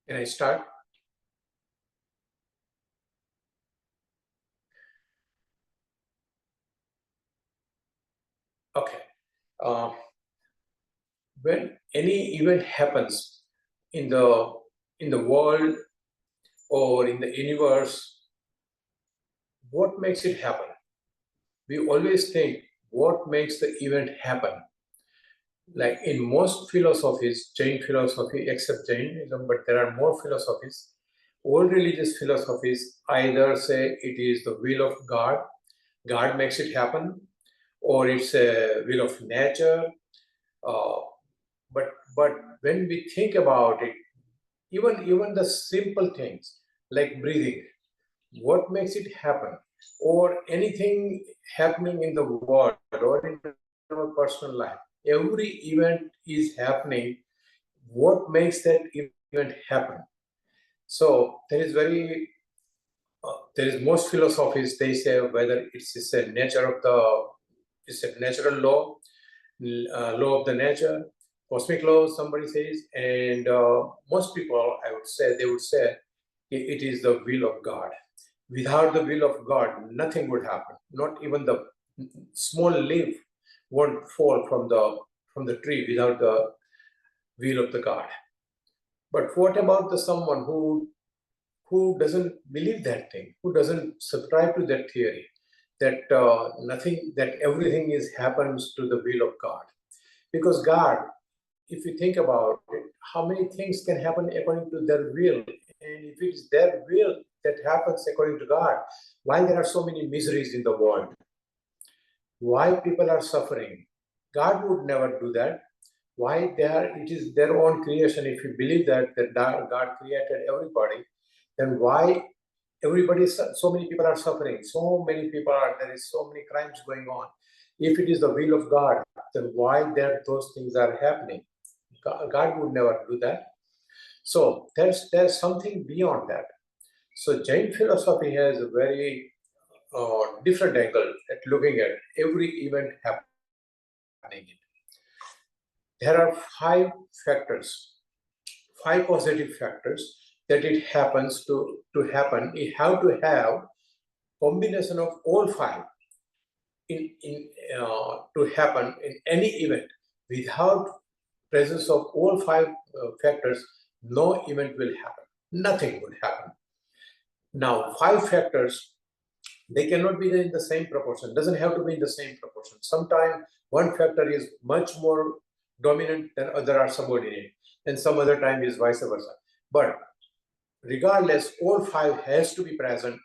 Can I start? Okay. When any event happens in the world or in the universe, what makes it happen? We always think what makes the event happen. Like in most philosophies, Jain philosophy, except Jainism, but there are more philosophies. All religious philosophies either say it is the will of God, God makes it happen, or it's a will of nature. Uh, but when we think about it, even the simple things like breathing, what makes it happen, or anything happening in the world or in our personal life, every event is happening. What makes that event happen? So there is most philosophies, they say whether it's a nature of the it's a natural law, law of the nature, cosmic law, somebody says, and most people, I would say, they would say it is the will of God. Without the will of God, nothing would happen. Not even the small leaf won't fall from the tree without the will of the God. But what about the someone who doesn't believe that thing, who doesn't subscribe to that theory, that that everything is happens to the will of God? Because God, if you think about it, how many things can happen according to their will? And if it is their will that happens according to God, why there are so many miseries in the world? Why people are suffering? God would never do that. Why it is their own creation? If you believe that God created everybody, then why so many people are suffering? So many people there is so many crimes going on. If it is the will of God, then why those things are happening? God would never do that. So there's something beyond that. So Jain philosophy has a very different angle at looking at every event happening. There are five positive factors that it happens to happen. You have to have combination of all five to happen in any event. Without presence of all five factors, no event will happen. Nothing will happen. Now, five factors, they cannot be in the same proportion. Doesn't have to be in the same proportion. Sometimes one factor is much more dominant than other are subordinate, and some other time is vice versa. But regardless, all five has to be present,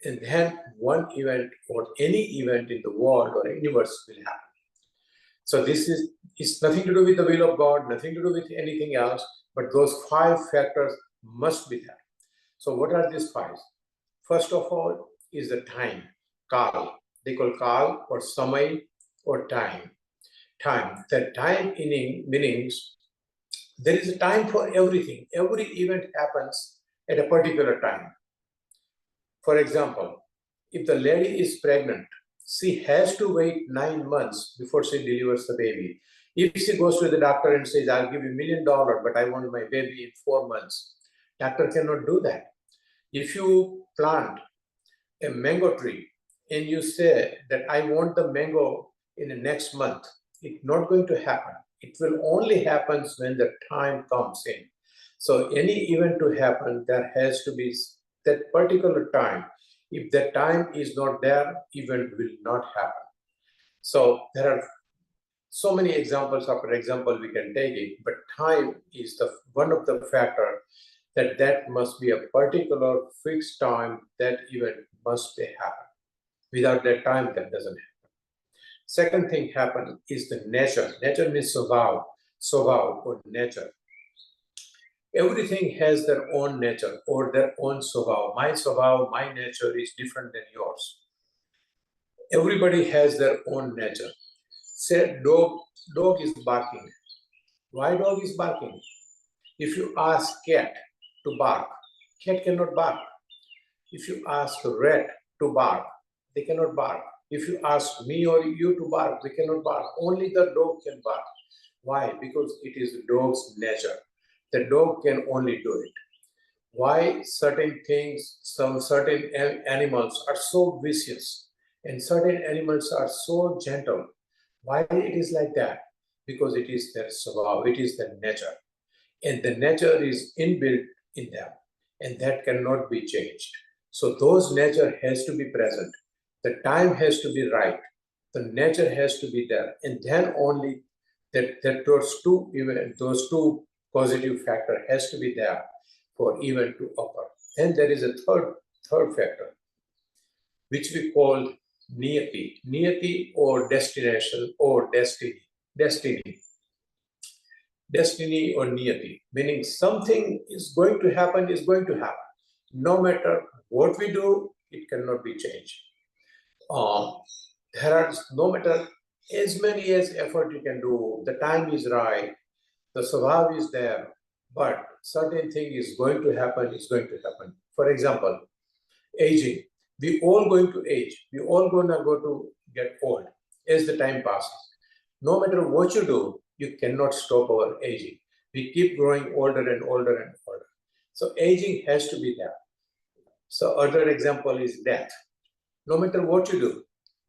and then one event or any event in the world or universe will happen. So this is it's nothing to do with the will of God, nothing to do with anything else, but those five factors must be there. So what are these five? First of all is the time, kal. They call kal or samay or time. Time. The time meanings there is a time for everything. Every event happens at a particular time. For example, if the lady is pregnant, she has to wait 9 months before she delivers the baby. If she goes to the doctor and says, I'll give you $1 million, but I want my baby in 4 months, doctor cannot do that. If you plant a mango tree and you say that I want the mango in the next month, it's not going to happen. It will only happen when the time comes in. So any event to happen, there has to be that particular time. If that time is not there, event will not happen. So there are so many examples after example we can take it, but time is the one of the factor that must be a particular fixed time that event must be happen. Without that time, that doesn't happen. Second thing happen is the nature. Nature means swabhav or nature. Everything has their own nature or their own swabhav, my nature is different than yours. Everybody has their own nature. Say dog is barking. Why dog is barking? If you ask cat to bark, cat cannot bark. If you ask rat to bark, they cannot bark. If you ask me or you to bark, we cannot bark. Only the dog can bark. Why? Because it is the dog's nature. The dog can only do it. why certain things, some certain animals are so vicious and certain animals are so gentle. Why it is like that? Because it is their swabha, it is their nature. And the nature is inbuilt in them, and that cannot be changed. So those nature has to be present. The time has to be right. The nature has to be there, and then only that those two positive factor has to be there for event to occur. Then there is a third factor, which we call niyati or destination or destiny destiny or niyati, meaning something is going to happen. No matter what we do, it cannot be changed. Um, there are no matter as many as effort you can do, the time is right, the swabhav is there, but certain thing is going to happen, is going to happen. For example, aging. We all going to age. We all gonna go to get old as the time passes. No matter what you do, you cannot stop our aging. We keep growing older and older and older. So aging has to be there. So other example is death. No matter what you do,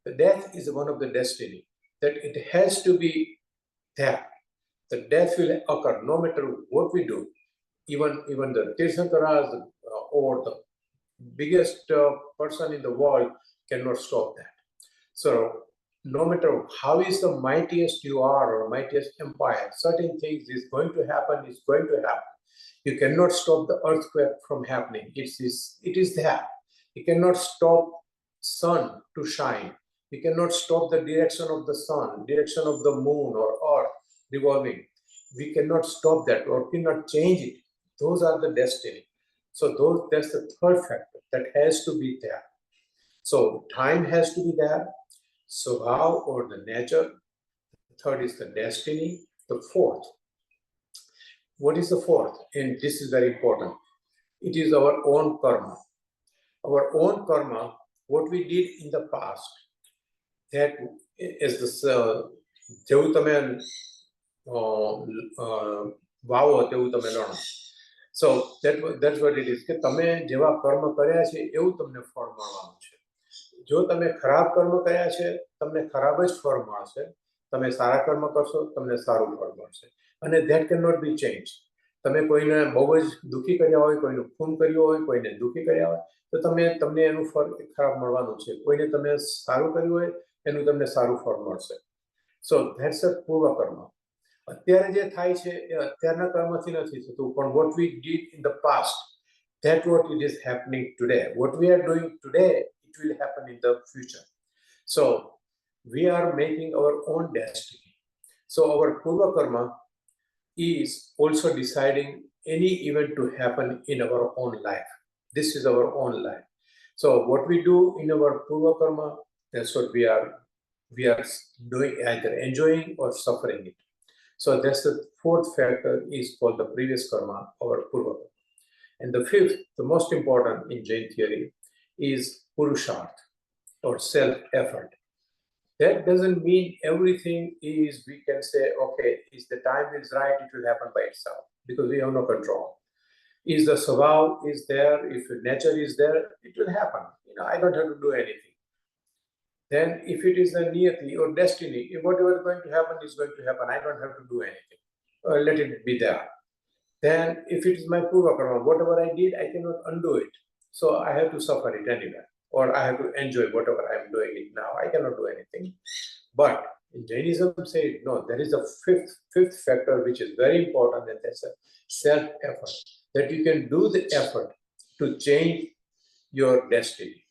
the death is one of the destiny that it has to be there. The death will occur no matter what we do. Even the Tirthankaras or the biggest person in the world cannot stop that. So no matter how is the mightiest you are or mightiest empire, certain things is going to happen, is going to happen. You cannot stop the earthquake from happening. It is there. You cannot stop sun to shine. You cannot stop the direction of the sun, direction of the moon or earth revolving. We cannot stop that or cannot change it. Those are the destiny. So that's the third factor that has to be there. So time has to be there. So how or the nature. The third is the destiny. The fourth. What is the fourth? And this is very important. It is our own karma. Our own karma, what we did in the past, that is this જેવું તમે વાવો તેવું તમે લણો. So that's what it is કે તમે જેવા કર્મ કર્યા છે એવું તમને ફળ મળવાનું છે. જો તમે ખરાબ કર્મ કર્યા છે તમને ખરાબ જ ફળ મળશે. તમે સારા કર્મ કરશો તમને સારું ફળ મળશે. અને that cannot be changed. તમે કોઈને બહુ જ દુઃખી કર્યા હોય, કોઈનું ખૂન કર્યું હોય, કોઈને દુઃખી કર્યા હોય, તો તમને એનું ફળ ખરાબ મળવાનું છે. કોઈને તમે સારું કર્યું હોય એનું તમને સારું ફળ મળશે. સો ધેટ્સ અ પૂર્વ કર્મ. અત્યારે જે થાય છે એ અત્યારના કર્મથી નથી થતું, પણ what we did in the past, that what it is happening today. What we are doing today, it will happen in the future. So we are making our own destiny. So our purva karma is also deciding any event to happen in our own life. This is our own life. So what we do in our purva karma, that's what we are doing, either enjoying or suffering it. So that's the fourth factor is called the previous karma or purva karma. And the fifth, the most important in Jain theory, is purusharth or self-effort. That doesn't mean everything is, we can say, okay, is the time is right, it will happen by itself, because we have no control. Is the swabhav is there, if nature is there, it will happen. I don't have to do anything. Then if it is a niyati or destiny, if whatever is going to happen is going to happen, I don't have to do anything. Let it be there. Then if it is my purva karma, whatever I did, I cannot undo it. So I have to suffer it anyway. Or I have to enjoy whatever I am doing it now. I cannot do anything. But in Jainism say, no, there is a fifth factor which is very important, and that's a self-effort. That you can do the effort to change your destiny.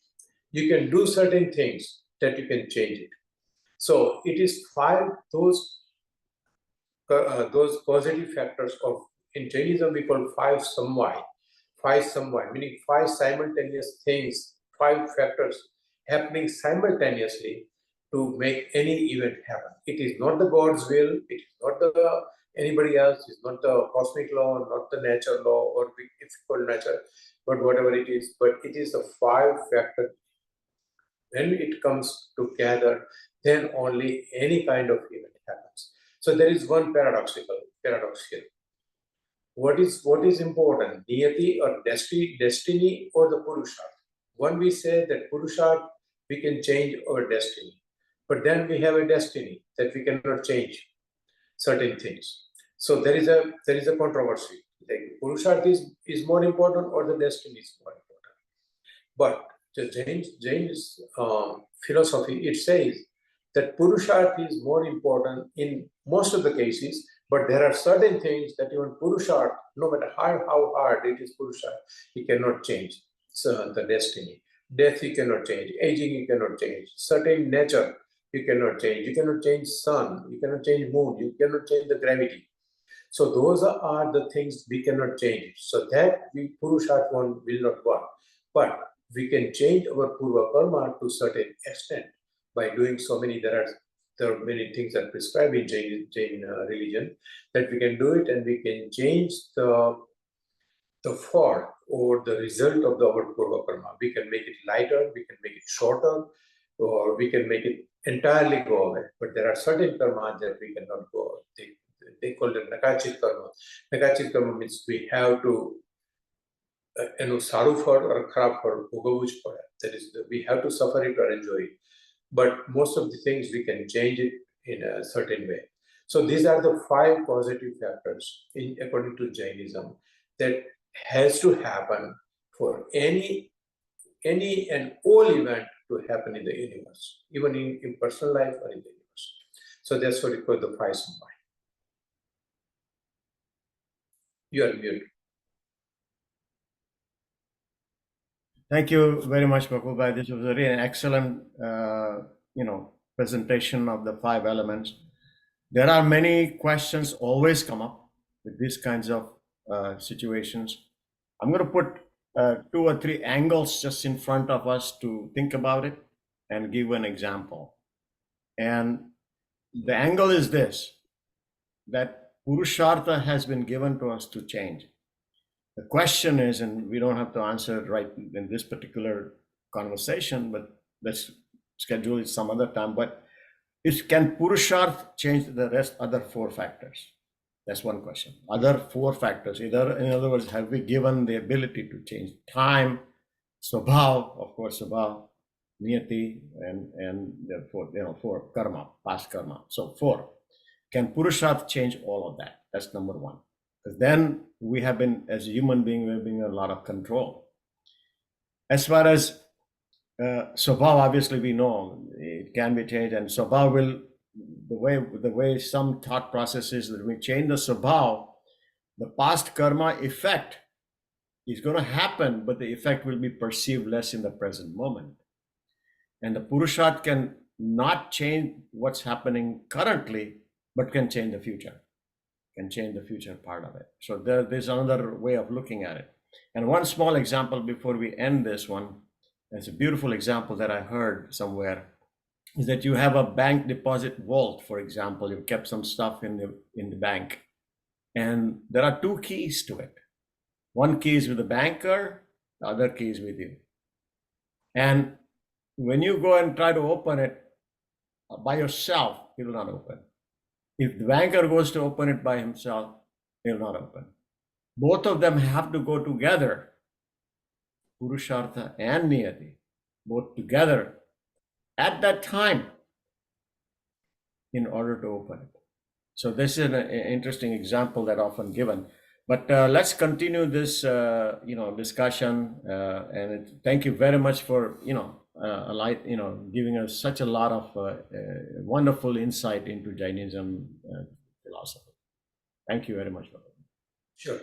You can do certain things that you can change it. So it is five those positive factors of, in Jainism we call five samvai, meaning five simultaneous things, five factors happening simultaneously to make any event happen. It is not the God's will, it is not the anybody else, it's not the cosmic law, not the nature law, or if called nature, but whatever it is, but it is the five factor. When it comes together, then only any kind of event happens. So there is one paradox here. what is important, niyati or destiny or the purusharth? One we say that purusharth we can change our destiny, but then we have a destiny that we cannot change certain things. So there is a controversy. Like purusharth is more important or the destiny is more important. But the Jain's philosophy, it says that Purusharth is more important in most of the cases, but there are certain things that even Purusharth, no matter how hard it is Purusharth, he cannot change. So the destiny. Death you cannot change, aging you cannot change, certain nature you cannot change. You cannot change sun, you cannot change moon, you cannot change the gravity. So those are the things we cannot change. So that we Purusharth one will not work. But we can change our Purva Karma to certain extent by doing so many. There are many things that prescribed in Jain religion that we can do it, and we can change the fault or the result of our Purva Karma. We can make it lighter, we can make it shorter, or we can make it entirely go away. But there are certain karmas that we cannot go away. They call it Nakachit karma. Nakachit karma means we have to saru for or kharab for ભોગવવું જ પડે. That is, we have to suffer it or enjoy it. But most of the things we can change it in a certain way. So these are the 5 positive factors according to Jainism that has to happen for any and all event to happen in the universe, even in personal life or in the universe. So that's what we call the 5 Samyak. You are muted. Thank you very much, Bakul. This was a really excellent, presentation of the 5 elements. There are many questions always come up with these kinds of situations. I'm going to put 2 or 3 angles just in front of us to think about it and give an example. And the angle is this, that Purushartha has been given to us to change. The question is, and we don't have to answer it right in this particular conversation, but let's schedule it some other time. But can Purusharth change the other 4 factors? That's one question. Other 4 factors, in other words, have we given the ability to change time, Swabhav, of course, Swabhav, Niyati, and the 4 karma, past karma. So 4. Can Purusharth change all of that? That's number 1. Because then we have been, as a human being, we're being a lot of control. As far as Swabhav, obviously we know it can be changed, and Swabhav will, the way some thought process is that we change the Swabhav, the past karma effect is going to happen, but the effect will be perceived less in the present moment. And the Purusharth can not change what's happening currently, but can change the future. Can change the future part of it. So there's another way of looking at it. And one small example before we end this one, it's a beautiful example that I heard somewhere, is that you have a bank deposit vault, for example. You've kept some stuff in the bank, and there are 2 keys to it. One key is with the banker, the other key is with you. And when you go and try to open it by yourself, it will not open. If the banker goes to open it by himself, it will not open. Both of them have to go together, Purushartha and Niyati, both together at that time in order to open it. So this is an interesting example that often given. But let's continue this, discussion. And thank you very much for, giving us such a lot of wonderful insight into Jainism philosophy. Thank you very much. Sure.